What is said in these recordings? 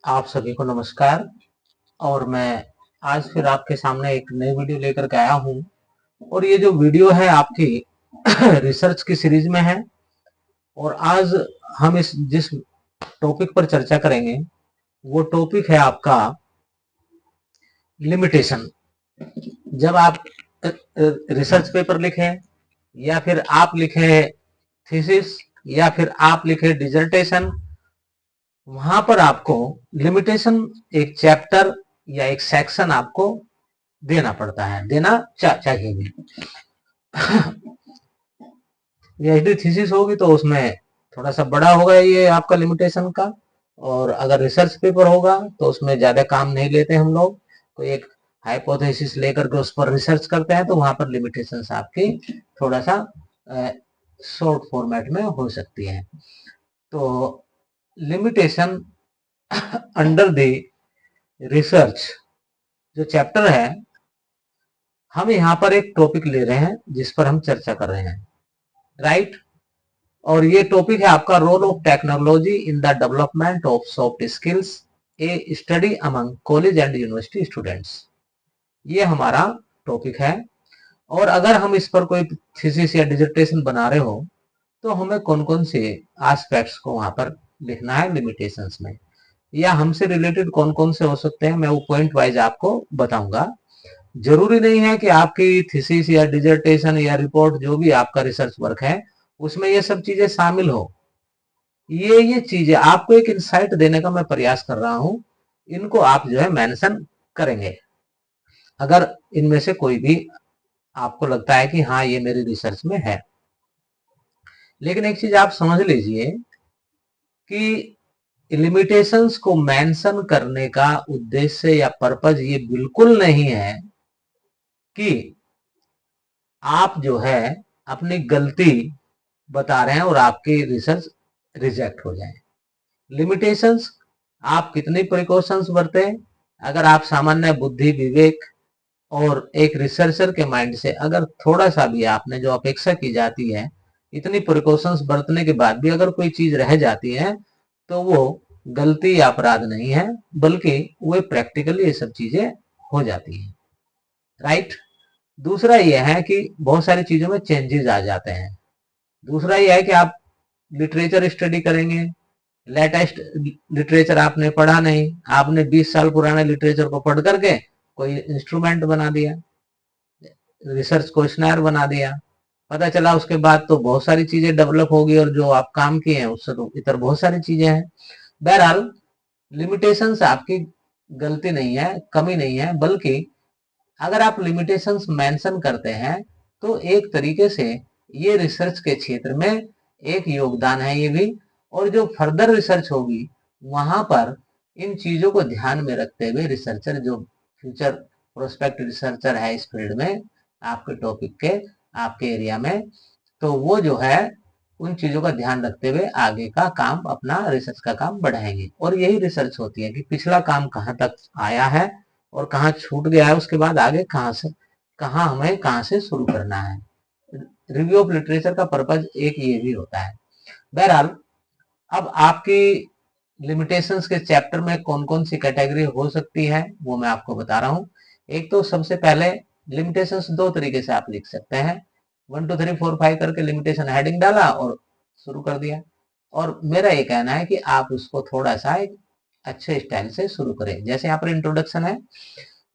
आप सभी को नमस्कार। और मैं आज फिर आपके सामने एक नई वीडियो लेकर के आया हूँ। और ये जो वीडियो है आपकी रिसर्च की सीरीज में है। और आज हम इस जिस टॉपिक पर चर्चा करेंगे वो टॉपिक है आपका लिमिटेशन। जब आप रिसर्च पेपर लिखें या फिर आप लिखें थीसिस या फिर आप लिखें डिसर्टेशन, वहां पर आपको लिमिटेशन एक चैप्टर या एक सेक्शन आपको देना पड़ता है, देना चाहिए भी। पीएचडी थीसिस होगी तो उसमें थोड़ा सा बड़ा होगा ये आपका लिमिटेशन का। और अगर रिसर्च पेपर होगा तो उसमें ज्यादा काम नहीं लेते हम लोग। कोई एक हाइपोथेसिस लेकर के उस पर रिसर्च करते हैं तो वहां पर लिमिटेशंस आपकी थोड़ा सा शॉर्ट फॉर्मेट में हो सकती है। तो लिमिटेशन अंडर द रिसर्च जो चैप्टर है, हम यहाँ पर एक टॉपिक ले रहे हैं जिस पर हम चर्चा कर रहे हैं, राइट। और ये टॉपिक है आपका role of technology in the development of soft skills, a study among college and university students. ये हमारा टॉपिक है। और अगर हम इस पर कोई थीसिस या डिसर्टेशन बना रहे हो तो हमें कौन कौन से एस्पेक्ट्स को वहां पर लिखना है लिमिटेशंस में, या हमसे रिलेटेड कौन कौन से हो सकते हैं, मैं वो पॉइंट वाइज आपको बताऊंगा। जरूरी नहीं है कि आपकी थीसिस या डिसर्टेशन या रिपोर्ट जो भी आपका रिसर्च वर्क है उसमें ये सब चीजें शामिल हो। ये चीजें आपको एक इंसाइट देने का मैं प्रयास कर रहा हूं। इनको आप जो है मेंशन करेंगे अगर इनमें से कोई भी आपको लगता है कि हाँ ये मेरी रिसर्च में है। लेकिन एक चीज आप समझ लीजिए कि लिमिटेशंस को मेंशन करने का उद्देश्य या पर्पज ये बिल्कुल नहीं है कि आप जो है अपनी गलती बता रहे हैं और आपकी रिसर्च रिजेक्ट हो जाए। लिमिटेशंस आप कितनी प्रिकॉशंस बरतें, अगर आप सामान्य बुद्धि विवेक और एक रिसर्चर के माइंड से अगर थोड़ा सा भी आपने जो अपेक्षा की जाती है इतनी प्रिकॉशंस बरतने के बाद भी अगर कोई चीज रह जाती है तो वो गलती या अपराध नहीं है, बल्कि वो प्रैक्टिकली ये सब चीजें हो जाती है, राइट। दूसरा यह है कि बहुत सारी चीजों में चेंजेस आ जाते हैं। दूसरा यह है कि आप लिटरेचर स्टडी करेंगे, लेटेस्ट लिटरेचर आपने पढ़ा नहीं, आपने 20 साल पुराने लिटरेचर को पढ़ करके कोई इंस्ट्रूमेंट बना दिया, रिसर्च क्वेश्चनर बना दिया। पता चला उसके बाद तो बहुत सारी चीजें डेवलप होगी और जो आप काम किए हैं उससे तो इतर बहुत सारी चीजें हैं। बहरहाल लिमिटेशंस आपकी गलती नहीं है, कमी नहीं है, बल्कि अगर आप लिमिटेशंस मेंशन करते हैं तो एक तरीके से ये रिसर्च के क्षेत्र में एक योगदान है ये भी। और जो फर्दर रिसर्च होगी वहां पर इन चीजों को ध्यान में रखते हुए रिसर्चर जो फ्यूचर प्रोस्पेक्ट रिसर्चर है इस फील्ड में आपके टॉपिक के आपके एरिया में, तो वो जो है उन चीजों का ध्यान रखते हुए आगे का काम अपना रिसर्च का काम बढ़ाएंगे। और यही रिसर्च होती है कि पिछला काम कहाँ तक आया है और कहाँ छूट गया है, उसके बाद आगे कहाँ हमें कहाँ से शुरू करना है। रिव्यू ऑफ लिटरेचर का पर्पज एक ये भी होता है। बहरहाल अब आपकी लिमिटेशंस के चैप्टर में कौन कौन सी कैटेगरी हो सकती है वो मैं आपको बता रहा हूँ। एक तो सबसे पहले लिमिटेशंस दो तरीके से आप लिख सकते हैं, 1 2 3 4 5 करके लिमिटेशन हेडिंग डाला और शुरू कर दिया। और मेरा ये कहना है कि आप उसको थोड़ा सा एक अच्छे स्टाइल से शुरू करें। जैसे यहाँ पर इंट्रोडक्शन है,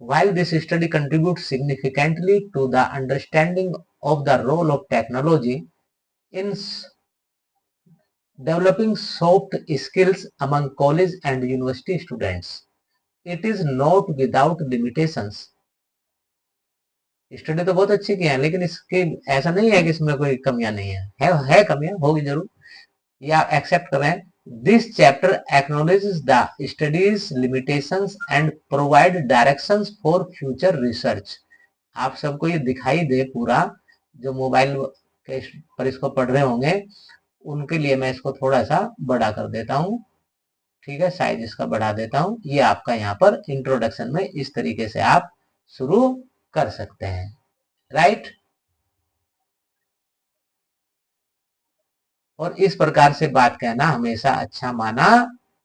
while this study contributes significantly to the understanding of the role of technology in developing soft skills among college and university students, it is not without limitations। Study तो बहुत अच्छी की है लेकिन इसके ऐसा नहीं है कि इसमें कोई कमियां नहीं है कमियां होगी जरूर, ये आप एक्सेप्ट कर रहे हैं। This chapter acknowledges the studies limitations and provide directions for future research. आप सबको ये दिखाई दे पूरा, जो मोबाइल के पर इसको पढ़ रहे होंगे उनके लिए मैं इसको थोड़ा सा बड़ा कर देता हूँ, ठीक है, साइज इसका बढ़ा देता हूँ। ये आपका यहाँ पर इंट्रोडक्शन में इस तरीके से आप शुरू कर सकते हैं, राइट। और इस प्रकार से बात कहना हमेशा अच्छा माना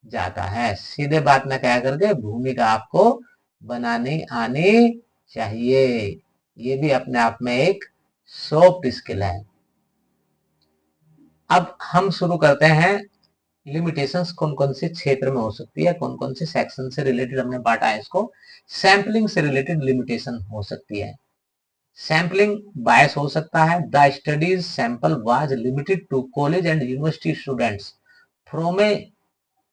जाता है। सीधे बात न कह करके भूमिका आपको बनानी आनी चाहिए। ये भी अपने आप में एक सॉफ्ट स्किल है। अब हम शुरू करते हैं, लिमिटेशंस कौन कौन से क्षेत्र में हो सकती है, कौन कौन से सेक्शन से रिलेटेड हमने बांटा है इसको। सैंपलिंग से रिलेटेड लिमिटेशन हो सकती है। सैंपलिंग बायस हो सकता है। The study's sample was limited to college and university students from a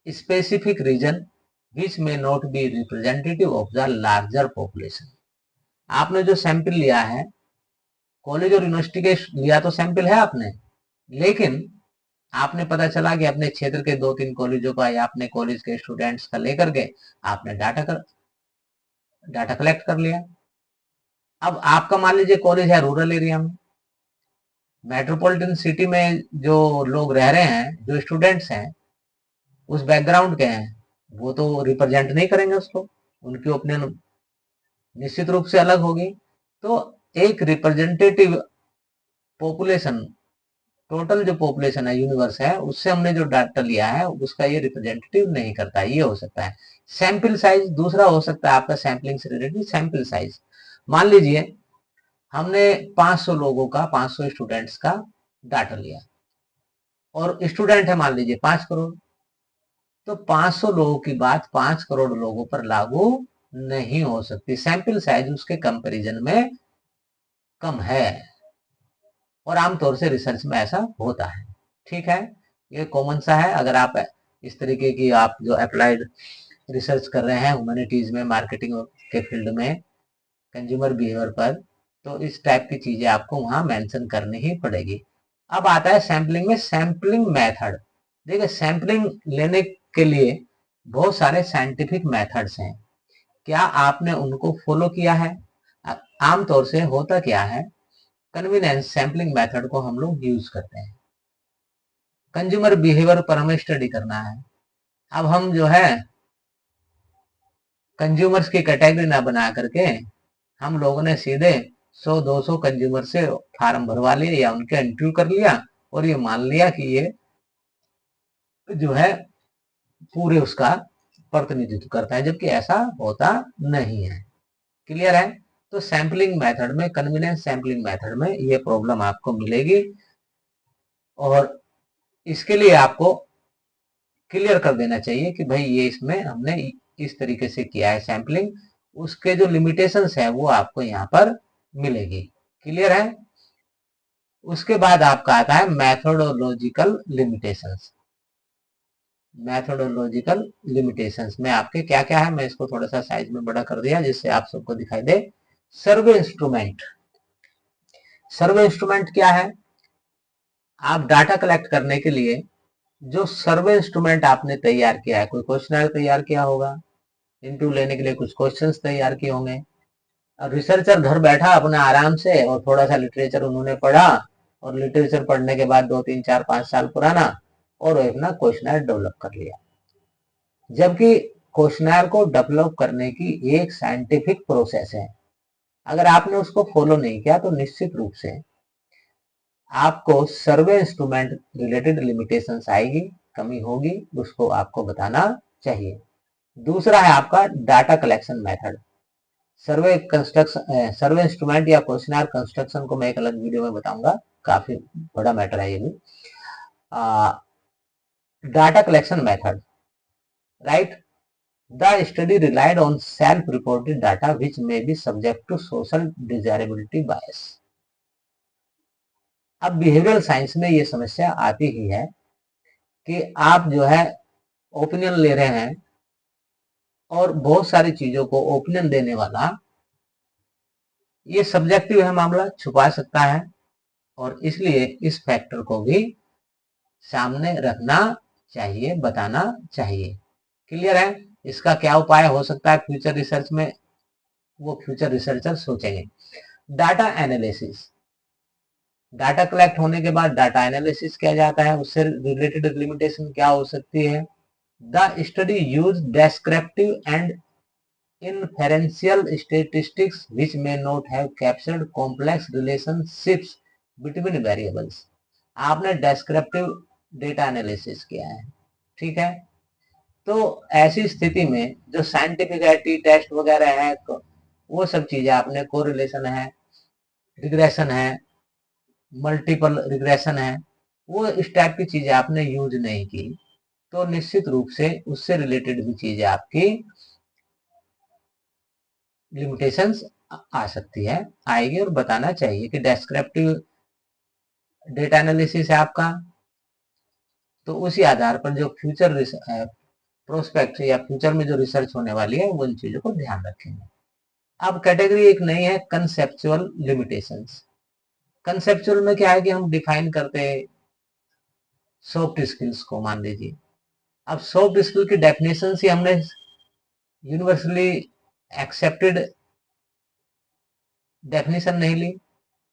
specific region which may not be representative of the larger population. आपने जो सैंपल लिया है, कॉलेज और यूनिवर्सिटी के लिया तो सैंपल है आपने, लेकिन आपने पता चला कि अपने क्षेत्र के 2-3 कॉलेजों का या अपने कॉलेज के स्टूडेंट्स का लेकर के आपने डाटा कलेक्ट कर लिया। अब आपका मान लीजिए कॉलेज है रूरल एरिया में, मेट्रोपॉलिटन सिटी में जो लोग रह रहे हैं, जो स्टूडेंट्स हैं, उस बैकग्राउंड के हैं, वो तो रिप्रेजेंट नहीं करेंगे उसको, उनकी ओपिनियन निश्चित रूप से अलग होगी। तो एक रिप्रेजेंटेटिव पॉपुलेशन, टोटल जो पॉपुलेशन है, यूनिवर्स है, उससे हमने जो डाटा लिया है उसका ये रिप्रेजेंटेटिव नहीं करता। ये हो सकता है सैंपल साइज। दूसरा हो सकता है आपका सैंपलिंग से रिलेटेड सैंपल साइज। मान लीजिए हमने 500 लोगों का, 500 स्टूडेंट्स का डाटा लिया और स्टूडेंट है मान लीजिए 5 करोड़, तो 500 लोगों की बात 5 करोड़ लोगों पर लागू नहीं हो सकती। सैंपल साइज उसके कंपैरिजन में कम है और आमतौर से रिसर्च में ऐसा होता है। ठीक है, ये कॉमन सा है। अगर आप इस तरीके की आप जो अप्लाइड रिसर्च कर रहे हैं ह्यूमैनिटीज में, मार्केटिंग के फील्ड में, कंज्यूमर बिहेवियर पर, तो इस टाइप की चीजें आपको वहां मेंशन करनी ही पड़ेगी। अब आता है सैंपलिंग में सैंपलिंग मेथड। देखिए सैंपलिंग लेने के लिए बहुत सारे साइंटिफिक मेथड्स हैं, क्या आपने उनको फॉलो किया है? आमतौर से होता क्या है, कन्वीनियंस सैंपलिंग मेथड को हम लोग यूज करते हैं। कंज्यूमर बिहेवियर पर हमें स्टडी करना है। अब हम जो है कंज्यूमर्स की कैटेगरी ना बना करके हम लोगों ने सीधे 100-200 कंज्यूमर से फार्म भरवा लिए या उनके इंटरव्यू कर लिया और ये मान लिया कि ये जो है पूरे उसका प्रतिनिधित्व करता है, जबकि ऐसा होता नहीं है। क्लियर है? तो सैंपलिंग मेथड में, कन्वीनियंस सैंपलिंग मेथड में ये प्रॉब्लम आपको मिलेगी और इसके लिए आपको क्लियर कर देना चाहिए कि भाई ये इसमें हमने इस तरीके से किया है सैंपलिंग, उसके जो लिमिटेशंस है वो आपको यहाँ पर मिलेगी। क्लियर है? उसके बाद आपका आता है मैथोडोलॉजिकल लिमिटेशंस। मैथोडोलॉजिकल लिमिटेशंस में आपके क्या क्या है, मैं इसको थोड़ा सा साइज में बड़ा कर दिया जिससे आप सबको दिखाई दे। सर्वे इंस्ट्रूमेंट। सर्वे इंस्ट्रूमेंट क्या है? आप डाटा कलेक्ट करने के लिए जो सर्वे इंस्ट्रूमेंट आपने तैयार किया है, कोई क्वेश्चनर तैयार किया होगा, इंटरव्यू लेने के लिए कुछ क्वेश्चंस तैयार किए होंगे। अब रिसर्चर घर बैठा अपने आराम से और थोड़ा सा लिटरेचर उन्होंने पढ़ा और लिटरेचर पढ़ने के बाद 2-3-4-5 साल पुराना और अपना क्वेश्चनर डेवलप कर लिया, जबकि क्वेश्चनर को डेवलप करने की एक साइंटिफिक प्रोसेस है। अगर आपने उसको फॉलो नहीं किया तो निश्चित रूप से आपको सर्वे इंस्ट्रूमेंट रिलेटेड लिमिटेशंस आएगी, कमी होगी, उसको आपको बताना चाहिए। दूसरा है आपका डाटा कलेक्शन मेथड। सर्वे कंस्ट्रक्शन, सर्वे इंस्ट्रूमेंट या क्वेश्चनर कंस्ट्रक्शन को मैं एक अलग वीडियो में बताऊंगा, काफी बड़ा मैटर है ये भी। Data collection method, right? The study relied on self-reported data which may be subject to social desirability bias. अब बिहेवियरल साइंस में ये समस्या आती ही है कि आप जो है ओपिनियन ले रहे हैं और बहुत सारी चीजों को ओपिनियन देने वाला, ये सब्जेक्टिव है मामला, छुपा सकता है और इसलिए इस फैक्टर को भी सामने रखना चाहिए, बताना चाहिए। क्लियर है? इसका क्या उपाय हो सकता है फ्यूचर रिसर्च में, वो फ्यूचर रिसर्चर सोचेंगे। Data analysis. डाटा कलेक्ट होने के बाद डाटा एनालिसिस किया जाता है, उससे रिलेटेड लिमिटेशन क्या हो सकती है? The study use descriptive and inferential statistics which may not have captured complex relationships between variables. आपने डेस्क्रिप्टिव डेटा एनालिसिस किया है, ठीक है, तो ऐसी स्थिति में जो साइंटिफिक है, टी टेस्ट वगैरह है, वो सब चीजें आपने, कोरिलेशन है, रिग्रेशन है, मल्टीपल रिग्रेशन है, वो इस टाइप की चीजें आपने यूज नहीं की, तो निश्चित रूप से उससे रिलेटेड भी चीजें आपकी लिमिटेशंस आ सकती है, आएगी। और बताना चाहिए कि डेस्क्रिप्टिव डेटा एनालिसिस है आपका, तो उसी आधार पर जो फ्यूचर प्रोस्पेक्ट या फ्यूचर में जो रिसर्च होने वाली है वो इन चीजों को ध्यान रखेंगे। अब कैटेगरी एक नई है, कंसेप्चुअल लिमिटेशंस। कंसेप्चुअल में क्या है कि हम डिफाइन करते हैं सॉफ्ट स्किल्स को, मान लीजिए। अब सॉफ्ट स्किल की डेफिनेशन ही हमने यूनिवर्सली एक्सेप्टेड डेफिनेशन नहीं ली,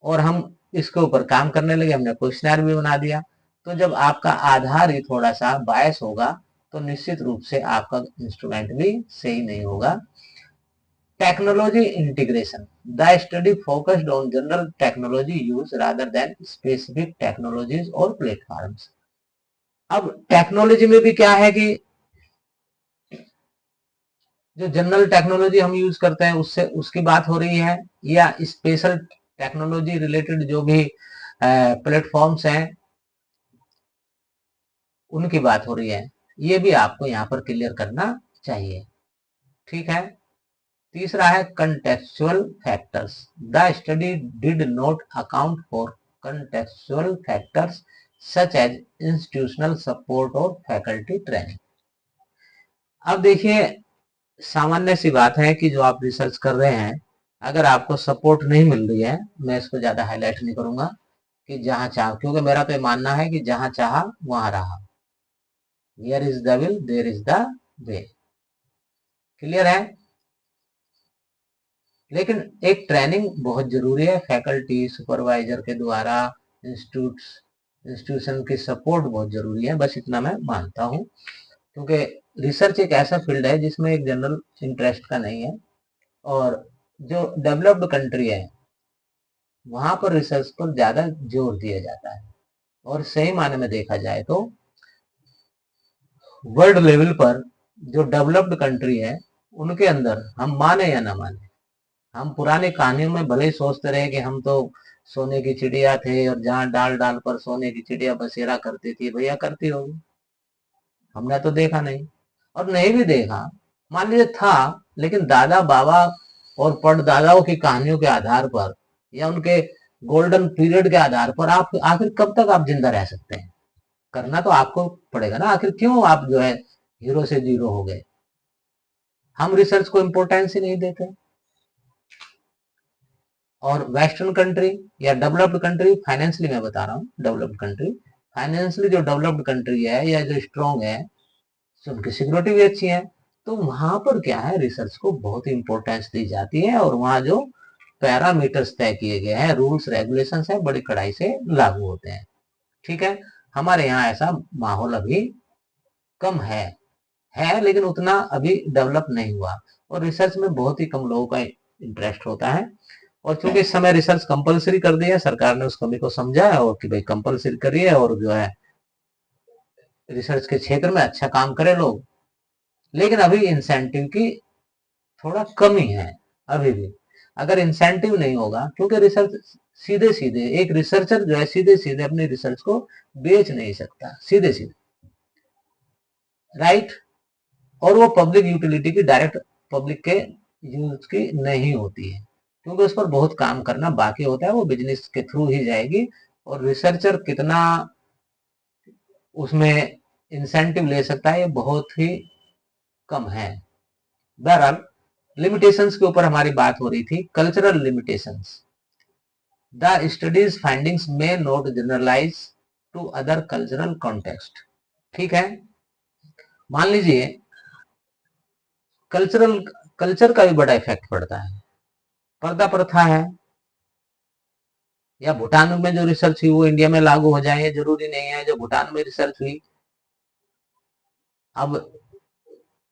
और हम इसके ऊपर काम करने लगे, हमने क्वेश्चनर भी बना दिया। तो जब आपका आधार ही थोड़ा सा बायस होगा, तो निश्चित रूप से आपका इंस्ट्रूमेंट भी सही नहीं होगा। Technology integration, the study focused on general technology use rather than specific technologies और प्लेटफॉर्म्स। अब टेक्नोलॉजी में भी क्या है कि जो जनरल टेक्नोलॉजी हम यूज करते हैं उससे उसकी बात हो रही है, या स्पेशल टेक्नोलॉजी रिलेटेड जो भी प्लेटफॉर्म्स हैं उनकी बात हो रही है, ये भी आपको यहाँ पर क्लियर करना चाहिए। ठीक है। तीसरा है contextual factors, the study did not account for contextual factors such as institutional support और फैकल्टी ट्रेनिंग। अब देखिए, सामान्य सी बात है कि जो आप रिसर्च कर रहे हैं, अगर आपको सपोर्ट नहीं मिल रही है, मैं इसको ज्यादा हाईलाइट नहीं करूंगा कि जहां चाह, क्योंकि मेरा तो ये मानना है कि जहां चाहा वहां रहा, here is the will there is the way. Clear है। लेकिन एक ट्रेनिंग बहुत जरूरी है, फैकल्टी सुपरवाइजर के द्वारा, इंस्टीट्यूशन की सपोर्ट बहुत जरूरी है, बस इतना मैं मानता हूँ। क्योंकि रिसर्च एक ऐसा फील्ड है जिसमें एक जनरल इंटरेस्ट का नहीं है, और जो डेवलप्ड कंट्री है वहां पर रिसर्च पर ज्यादा जोर दिया जाता है। और सही मायने में देखा जाए तो वर्ल्ड लेवल पर जो डेवलप्ड कंट्री है उनके अंदर, हम माने या ना माने, हम पुरानी कहानियों में भले ही सोचते रहे कि हम तो सोने की चिड़िया थे और जहां डाल डाल पर सोने की चिड़िया बसेरा करती थी, भैया करती होगी, हमने तो देखा नहीं। और नहीं भी देखा, मान लीजिए था, लेकिन दादा बाबा और परदादाओं की कहानियों के आधार पर या उनके गोल्डन पीरियड के आधार पर आप आखिर कब तक आप जिंदा रह सकते हैं? करना तो आपको पड़ेगा ना, आखिर क्यों आप जो है हीरो से जीरो हो गए? हम रिसर्च को इंपोर्टेंस ही नहीं देते। और वेस्टर्न कंट्री या डेवलप्ड कंट्री, फाइनेंशियली मैं बता रहा हूँ, डेवलप्ड कंट्री, फाइनेंशियली जो डेवलप्ड कंट्री है या जो स्ट्रॉन्ग है, उनकी सिक्योरिटी भी अच्छी है, तो वहां पर क्या है, रिसर्च को बहुत इंपॉर्टेंस दी जाती है, और वहां जो पैरामीटर्स तय किए गए हैं, रूल्स रेगुलेशंस है, बड़ी कड़ाई से लागू होते हैं। ठीक है। हमारे यहाँ ऐसा माहौल अभी कम है, लेकिन उतना अभी डेवलप नहीं हुआ, और रिसर्च में बहुत ही कम लोगों का इंटरेस्ट होता है। और चूंकि इस समय रिसर्च कंपलसरी कर दिया है, सरकार ने उस कमी को समझा है, और कि भाई कंपलसरी करिए, और जो है रिसर्च के क्षेत्र में अच्छा काम करें लोग। लेकिन अभी इंसेंटिव की थोड़ा कमी है अभी भी। अगर इंसेंटिव नहीं होगा, क्योंकि रिसर्च सीधे सीधे, एक रिसर्चर जो है सीधे सीधे अपनी रिसर्च को बेच नहीं सकता, सीधे सीधे, राइट। और वो पब्लिक यूटिलिटी की डायरेक्ट पब्लिक के यूज की नहीं होती है, क्योंकि उस पर बहुत काम करना बाकी होता है, वो बिजनेस के थ्रू ही जाएगी। और रिसर्चर कितना उसमें इंसेंटिव ले सकता है, ये बहुत ही कम है। बहरहाल, लिमिटेशंस के ऊपर हमारी बात हो रही थी, cultural limitations, the study's findings may not generalise to other cultural context. ठीक है। मान लीजिए कल्चरल कल्चर का भी बड़ा इफेक्ट पड़ता है, पर्दा प्रथा है, या भूटान में जो रिसर्च हुई वो इंडिया में लागू हो जाए, जरूरी नहीं है, जो भूटान में रिसर्च हुई। अब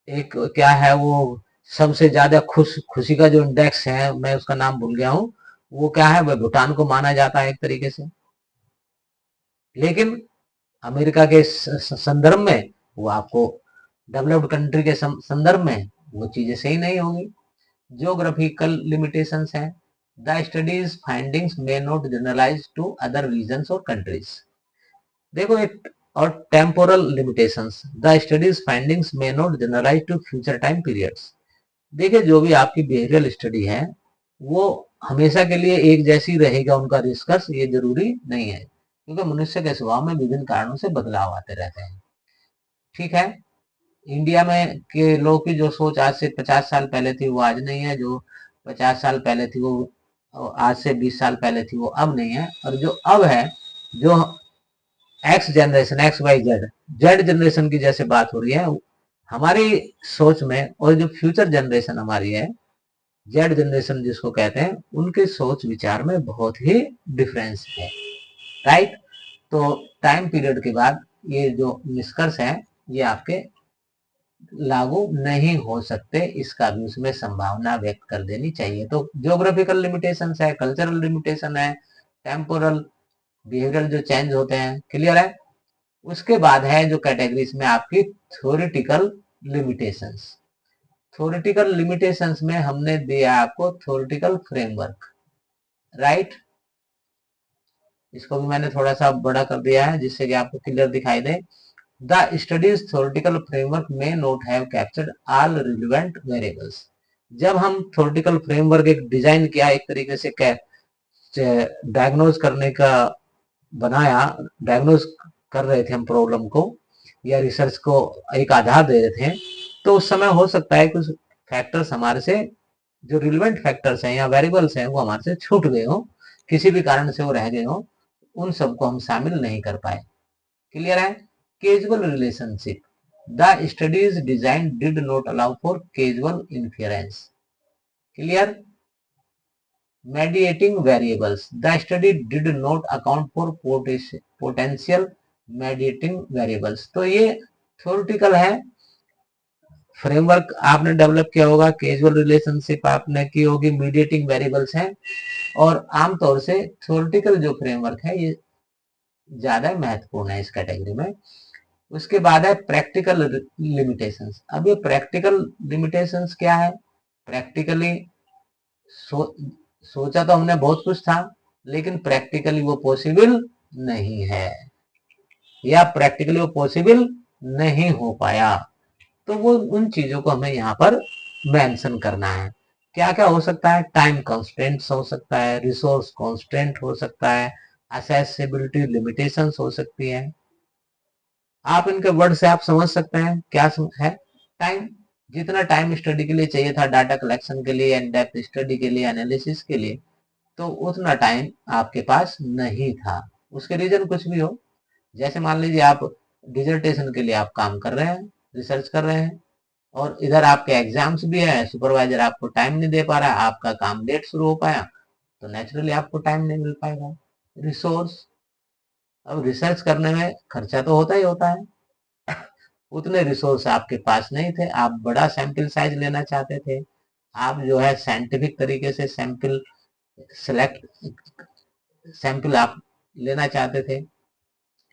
एक क्या है वो, सबसे ज्यादा खुशी का जो इंडेक्स है, मैं उसका नाम भूल गया हूँ, वो क्या है, वह भूटान को माना जाता है एक तरीके से। लेकिन अमेरिका के संदर्भ में वो आपको डेवलप्ड कंट्री के संदर्भ में वो चीजें सही नहीं होगी। ज्योग्राफिकल लिमिटेशंस हैं, the study's findings may not generalise to other regions और कंट्रीज। देखो एक और temporal limitations, the study's findings may not generalise to future time periods. देखिए जो भी आपकी बिहेवियरल स्टडी है वो हमेशा के लिए एक जैसी रहेगा, उनका निष्कर्ष ये जरूरी नहीं है, क्योंकि मनुष्य के स्वभाव में विभिन्न कारणों से बदलाव आते रहते हैं। ठीक है, इंडिया में के लोगों की जो सोच आज से 50 साल पहले थी वो आज नहीं है, जो 50 साल पहले थी वो आज से 20 साल पहले थी वो अब नहीं है, और जो अब है, जो X generation, X Y Z, Z generation की जैसे बात हो रही है हमारी सोच में, और जो फ्यूचर जनरेशन हमारी है, जेड जनरेशन जिसको कहते हैं, उनके सोच विचार में बहुत ही डिफरेंस है। राइट, तो टाइम पीरियड के बाद ये जो निष्कर्ष है ये आपके लागू नहीं हो सकते, इसका भी उसमें संभावना व्यक्त कर देनी चाहिए। तो ज्योग्राफिकल लिमिटेशन है, कल्चरल लिमिटेशन है, टेम्पोरल, बिहेवियरल जो चेंज होते हैं, क्लियर है। उसके बाद है जो कैटेगरीज में आपकी थ्योरेटिकल लिमिटेशंस। थ्योरेटिकल लिमिटेशंस में हमने दिया आपको थ्योरेटिकल फ्रेमवर्क। राइट, इसको भी मैंने थोड़ा सा बड़ा कर दिया है जिससे कि आपको क्लियर दिखाई दे। द स्टडीज थ्योरेटिकल फ्रेमवर्क में note have captured all relevant variables. जब हम थ्योरेटिकल फ्रेमवर्क एक डिजाइन किया, एक तरीके से डायग्नोज करने का बनाया, डायग्नोज कर रहे थे हम प्रॉब्लम को या रिसर्च को एक आधार दे रहे थे, तो उस समय हो सकता है कुछ फैक्टर्स हमारे से, जो रिलेवेंट फैक्टर्स हैं या वेरिएबल्स हैं, वो हमारे से छूट गए हो, किसी भी कारण से वो रह गए हो, उन सबको हम शामिल नहीं कर पाए। क्लियर है। Casual relationship, the studies design did not allow for casual inference. Clear. mediating variables, the study did not account for potential mediating variables। तो ये थ्योरेटिकल है, फ्रेमवर्क आपने डेवलप किया होगा, कैजुअल रिलेशनशिप आपने की होगी, मीडिएटिंग वेरिएबल्स हैं, और आमतौर से थ्योरेटिकल जो फ्रेमवर्क है ये ज्यादा महत्वपूर्ण है इस कैटेगरी में। उसके बाद है प्रैक्टिकल लिमिटेशंस। अब ये प्रैक्टिकल लिमिटेशंस क्या है? प्रैक्टिकली सोचा तो हमने बहुत कुछ था, लेकिन प्रैक्टिकली वो पॉसिबल नहीं है, या प्रैक्टिकली वो पॉसिबल नहीं हो पाया। तो वो उन चीजों को हमें यहाँ पर मेंशन करना है। क्या क्या हो सकता है? टाइम कंस्ट्रेंट्स हो सकता है, रिसोर्स कंस्ट्रेंट हो सकता है, असेसिबिलिटी लिमिटेशंस हो सकती है। आप इनके वर्ड से आप समझ सकते हैं क्या है। टाइम, जितना टाइम स्टडी के लिए चाहिए था, डाटा कलेक्शन के लिए, इन डेप्थ स्टडी के लिए, एनालिसिस के लिए, तो उतना टाइम आपके पास नहीं था। उसके रीजन कुछ भी हो, जैसे मान लीजिए आप डिजर्टेशन के लिए आप काम कर रहे हैं, रिसर्च कर रहे हैं, और इधर आपके एग्जाम्स भी है, सुपरवाइजर आपको टाइम नहीं दे पा रहा है, आपका काम लेट शुरू हो पाया, तो नेचुरली आपको टाइम नहीं मिल पाएगा। रिसोर्स, अब रिसर्च करने में खर्चा तो होता ही होता है, उतने रिसोर्स आपके पास नहीं थे, आप बड़ा सैंपल साइज लेना चाहते थे, आप जो है साइंटिफिक तरीके से सैंपल सेलेक्ट, सैंपल आप लेना चाहते थे,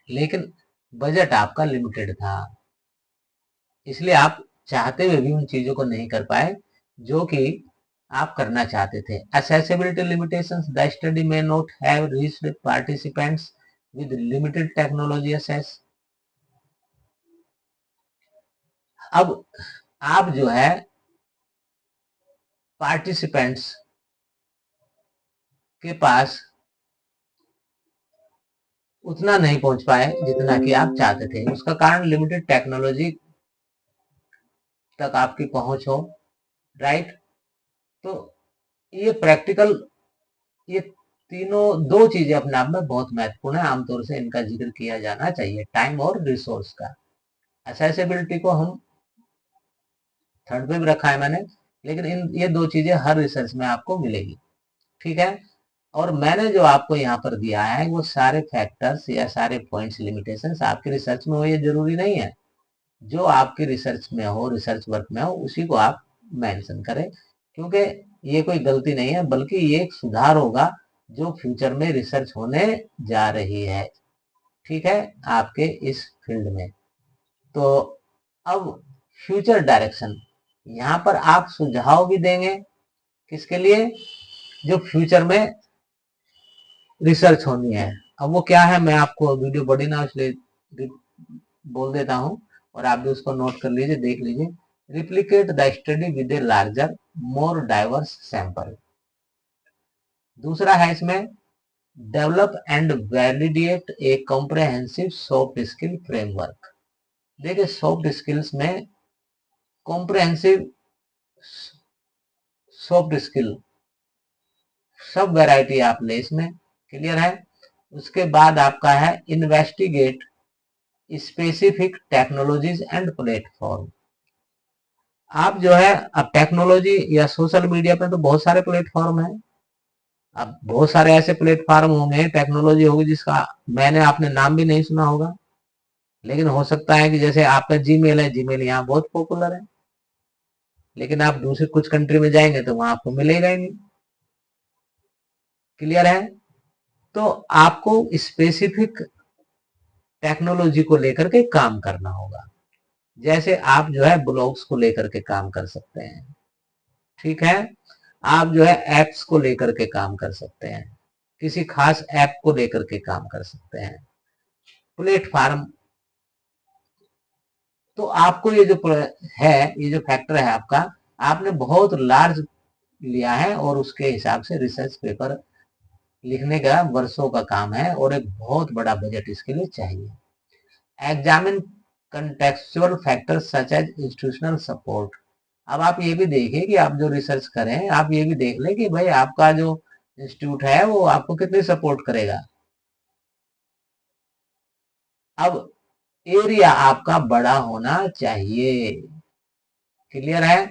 लेकिन बजट आपका लिमिटेड था, इसलिए आप चाहते हुए भी उन चीजों को नहीं कर पाए जो कि आप करना चाहते थे। accessibility limitations, the study may not have reached participants with limited technology access। अब आप जो है पार्टिसिपेंट्स के पास उतना नहीं पहुंच पाए जितना कि आप चाहते थे, उसका कारण लिमिटेड टेक्नोलॉजी तक आपकी पहुंच हो। राइट, तो ये प्रैक्टिकल, ये तीनों, दो चीजें अपने आप में बहुत महत्वपूर्ण है, आमतौर से इनका जिक्र किया जाना चाहिए, टाइम और रिसोर्स का। असेसिबिलिटी को हम थर्ड पे भी रखा है मैंने, लेकिन ये दो चीजें हर रिसर्च में आपको मिलेगी। ठीक है, और मैंने जो आपको यहाँ पर दिया है वो सारे फैक्टर्स या सारे पॉइंट्स, लिमिटेशंस आपकी रिसर्च में हो ये जरूरी नहीं है, जो आपकी रिसर्च में हो, रिसर्च वर्क में हो, उसी को आप मेंशन करें, क्योंकि ये कोई गलती नहीं है, बल्कि ये एक सुधार होगा जो फ्यूचर में रिसर्च होने जा रही है। ठीक है, आपके इस फील्ड में। तो अब फ्यूचर डायरेक्शन, यहाँ पर आप सुझाव भी देंगे किसके लिए, जो फ्यूचर में रिसर्च होनी है। अब वो क्या है, मैं आपको वीडियो बड़ी ना इसलिए बोल देता हूं और आप भी उसको नोट कर लीजिए, देख लीजिए। Replicate the study with a larger more diverse sample. दूसरा है इसमें develop and validate A comprehensive soft skill framework. देखिए सॉफ्ट स्किल्स में कॉम्प्रहेंसिव सॉफ्ट स्किल सब वैरायटी आप ले इसमें, क्लियर है। उसके बाद आपका है investigate specific technologies and platform. आप जो है अब टेक्नोलॉजी या सोशल मीडिया पे तो बहुत सारे प्लेटफॉर्म है। अब बहुत सारे ऐसे प्लेटफॉर्म होंगे, टेक्नोलॉजी होगी जिसका मैंने आपने नाम भी नहीं सुना होगा, लेकिन हो सकता है कि जैसे आपका जीमेल है, जीमेल यहाँ बहुत पॉपुलर है, लेकिन आप दूसरे कुछ कंट्री में जाएंगे तो वहां आपको मिलेगा ही नहीं, क्लियर है। तो आपको स्पेसिफिक टेक्नोलॉजी को लेकर के काम करना होगा। जैसे आप जो है ब्लॉग्स को लेकर के काम कर सकते हैं, ठीक है। आप जो है एप्स को लेकर के काम कर सकते हैं, किसी खास ऐप को लेकर के काम कर सकते हैं, प्लेटफॉर्म। तो आपको ये जो है, ये जो फैक्टर है आपका, आपने बहुत लार्ज लिया है और उसके हिसाब से रिसर्च पेपर लिखने का वर्षों का काम है और एक बहुत बड़ा बजट इसके लिए चाहिए। Examine contextual factors such as institutional support. अब आप ये भी देखिए कि आप जो रिसर्च करें, आप ये भी देख लें कि भाई आपका जो इंस्टीट्यूट है वो आपको कितनी सपोर्ट करेगा। अब एरिया आपका बड़ा होना चाहिए, क्लियर है।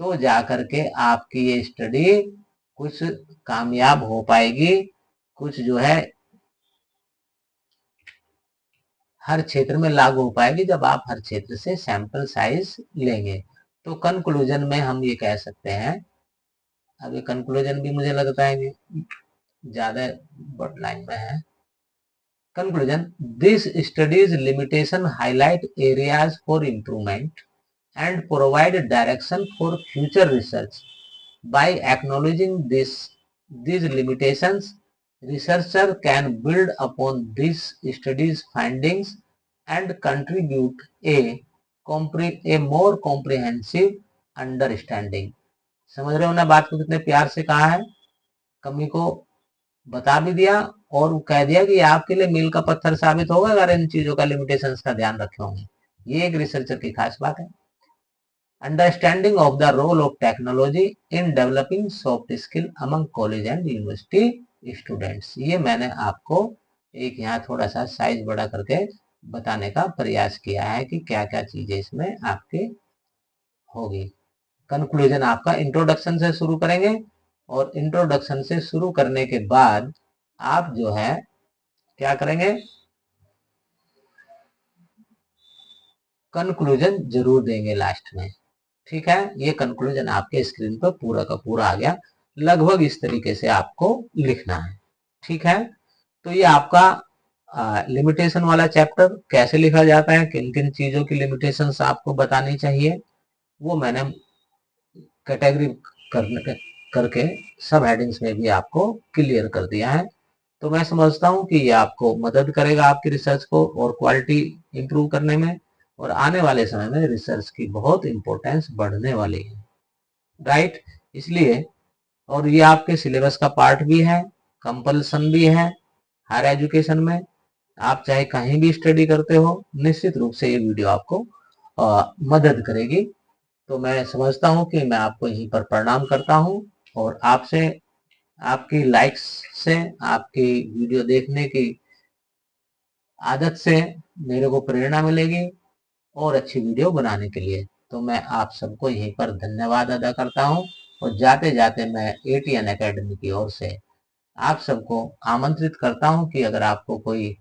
तो जाकर के आपकी ये स्टडी कुछ कामयाब हो पाएगी, कुछ जो है हर क्षेत्र में लागू हो पाएगी जब आप हर क्षेत्र से सैंपल साइज लेंगे। तो कंक्लूजन में हम ये कह सकते हैं, अब ये कंक्लूजन भी मुझे लगता है कि ज्यादा बॉट लाइन में है। Conclusion, this studies limitation highlight areas for improvement and provide direction for future research. By acknowledging these limitations, researcher can build upon these studies findings and contribute a more comprehensive understanding. समझ रहे हो ना बात को, कितने प्यार से कहा है, कमी को बता भी दिया और कह दिया कि आपके लिए मील का पत्थर साबित होगा अगर इन चीजों का लिमिटेशंस का ध्यान रखे होंगे। ये एक रिसर्चर की खास बात है। Understanding of the role of technology in developing soft skill among college and university students. ये मैंने आपको एक यहाँ थोड़ा सा साइज बड़ा करके बताने का प्रयास किया है कि क्या क्या चीजें इसमें आपके होगी। कंक्लूजन आपका इंट्रोडक्शन से शुरू करेंगे और इंट्रोडक्शन से शुरू करने के बाद आप जो है क्या करेंगे, कंक्लूजन जरूर देंगे लास्ट में, ठीक है। ये कंक्लूजन आपके स्क्रीन पर पूरा का पूरा आ गया, लगभग इस तरीके से आपको लिखना है, ठीक है। तो ये आपका लिमिटेशन वाला चैप्टर कैसे लिखा जाता है, किन किन चीजों की लिमिटेशंस आपको बतानी चाहिए, वो मैंने कैटेगरी करके सब हेडिंग्स में भी आपको क्लियर कर दिया है। तो मैं समझता हूँ कि ये आपको मदद करेगा आपकी रिसर्च को और क्वालिटी इंप्रूव करने में, और आने वाले समय में रिसर्च की बहुत इंपॉर्टेंस बढ़ने वाली है, राइट। इसलिए, और ये आपके सिलेबस का पार्ट भी है, कंपल्सन भी है हायर एजुकेशन में। आप चाहे कहीं भी स्टडी करते हो, निश्चित रूप से ये वीडियो आपको मदद करेगी। तो मैं समझता हूँ कि मैं आपको यहीं पर प्रणाम करता हूँ और आपसे, आपकी लाइक्स से, आपकी वीडियो देखने की आदत से मेरे को प्रेरणा मिलेगी और अच्छी वीडियो बनाने के लिए। तो मैं आप सबको यहीं पर धन्यवाद अदा करता हूं और जाते जाते मैं एटीएन एकेडमी की ओर से आप सबको आमंत्रित करता हूं कि अगर आपको कोई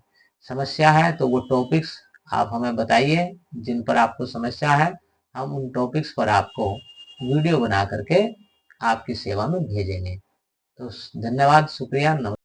समस्या है तो वो टॉपिक्स आप हमें बताइए जिन पर आपको समस्या है, हम उन टॉपिक्स पर आपको वीडियो बना करके आपकी सेवा में भेजेंगे। तो धन्यवाद, शुक्रिया, नमस्कार।